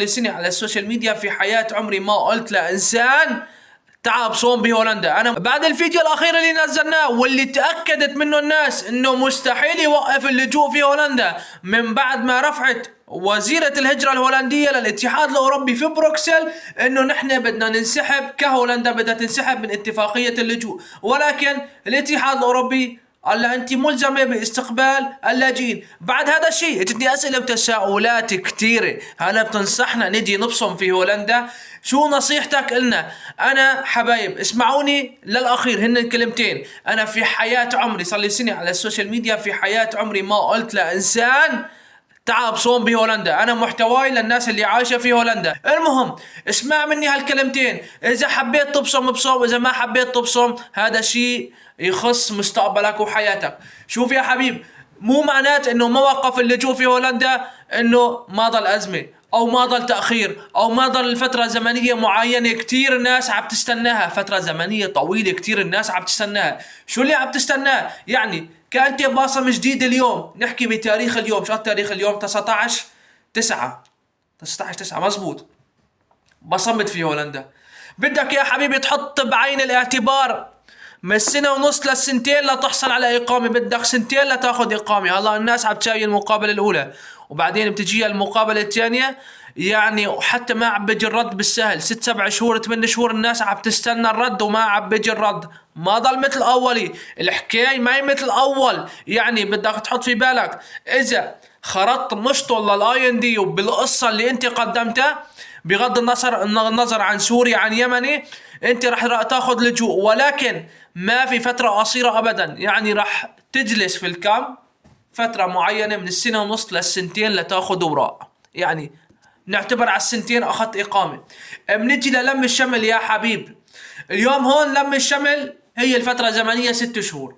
سنة على السوشيال ميديا في حياة عمري ما قلت لإنسان تعال بصوم بهولندا. أنا بعد الفيديو الأخير اللي نزلناه واللي تأكدت منه الناس إنه مستحيل يوقف اللجوء في هولندا من بعد ما رفعت وزيرة الهجرة الهولندية للاتحاد الأوروبي في بروكسل إنه نحن بدنا ننسحب كهولندا بدها تنسحب من اتفاقية اللجوء، ولكن الاتحاد الأوروبي قال لها أنت ملزمة باستقبال اللاجئين. بعد هذا الشيء اجتني أسئلة وتساؤلات كثيرة، هلا بتنصحنا نجي نبصم في هولندا؟ شو نصيحتك إلنا؟ أنا حبايب اسمعوني للأخير، هن كلمتين. أنا في حياة عمري صار لي سنة على السوشيال ميديا، في حياة عمري ما قلت لإنسان تعال بصوم بهولندا. انا محتواي للناس اللي عايشه في هولندا. المهم اسمع مني هالكلمتين، اذا حبيت تبصم بصوم، اذا ما حبيت تبصم هذا شيء يخص مستقبلك وحياتك. شوف يا حبيب، مو معنات انه ما وقف اللجوء في هولندا انه ما ضل ازمه او ما ضل تاخير او ما ضل فتره زمنيه معينه كتير الناس عم تستناها، فتره زمنيه طويله كتير الناس عم تستناها. شو اللي عم تستناه؟ يعني كانت باصم جديد اليوم، نحكي بتاريخ اليوم، شو تاريخ اليوم؟ 19/9 19/9 مزبوط. بصمت في هولندا. بدك يا حبيبي تحط بعين الاعتبار من سنة ونص لسنتين لتحصل على إقامة، بدك سنتين لتاخذ إقامة. هلا الناس عم تساوي المقابلة الأولى وبعدين بتجيها المقابلة الثانية، يعني وحتى ما عم بيجي الرد بالسهل. 6 7 شهور 8 شهور الناس عم تستنى الرد وما عم بيجي الرد. ما ضل مثل أولي، الحكاية ما هي مثل أول. يعني بدك تحط في بالك إذا خرطت مشطل للاي ان دي وبالقصة اللي أنت قدمتها، بغض النظر عن سوري عن يمني، انت رح تاخذ لجوء، ولكن ما في فترة قصيرة ابدا. يعني رح تجلس في الكامب فترة معينة من السنة ونص للسنتين لتاخذ اوراق. يعني نعتبر على السنتين اخذت اقامة. بنجي للم الشمل يا حبيب، اليوم هون لم الشمل هي الفترة الزمنية 6 شهور،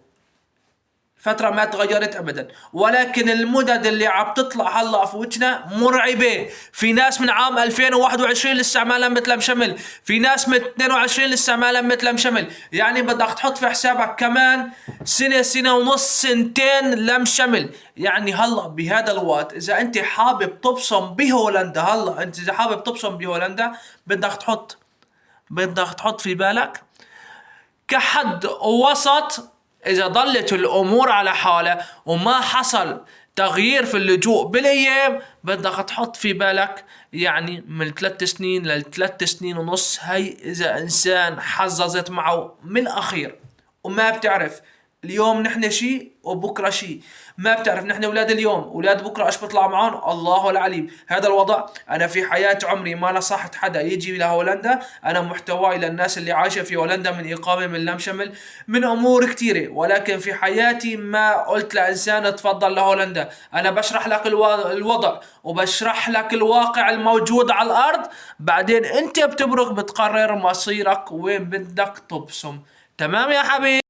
فترة ما تغيرت ابدا، ولكن المدد اللي عم تطلع هلا في وجهنا مرعبة. في ناس من عام 2021 لسه ما لمت لم شمل، في ناس من 22 لسه ما لمت لم شمل. يعني بدك تحط في حسابك كمان سنة سنة ونص سنتين لم شمل. يعني هلا بهذا الوقت اذا انت حابب تبصم بهولندا، هلا انت اذا حابب تبصم بهولندا بدك تحط في بالك كحد وسط. إذا ظلت الأمور على حالها وما حصل تغيير في اللجوء بالأيام، بدك تحط في بالك يعني من 3 سنين ل3 سنين ونص. هي إذا إنسان حظظت معه من الأخير. وما بتعرف اليوم نحن شيء وبكرة شيء، ما بتعرف نحن اولاد اليوم اولاد بكره ايش بيطلع معهم، الله العليم. هذا الوضع. انا في حياة عمري ما نصحت حدا يجي لهولندا. انا محتواي للناس اللي عايشة في هولندا من اقامة من لم شمل من امور كثيرة، ولكن في حياتي ما قلت لانسان تفضل لهولندا. انا بشرح لك الوضع وبشرح لك الواقع الموجود على الارض، بعدين انت بتبرك بتقرر مصيرك وين بدك تبصم. تمام يا حبيبي؟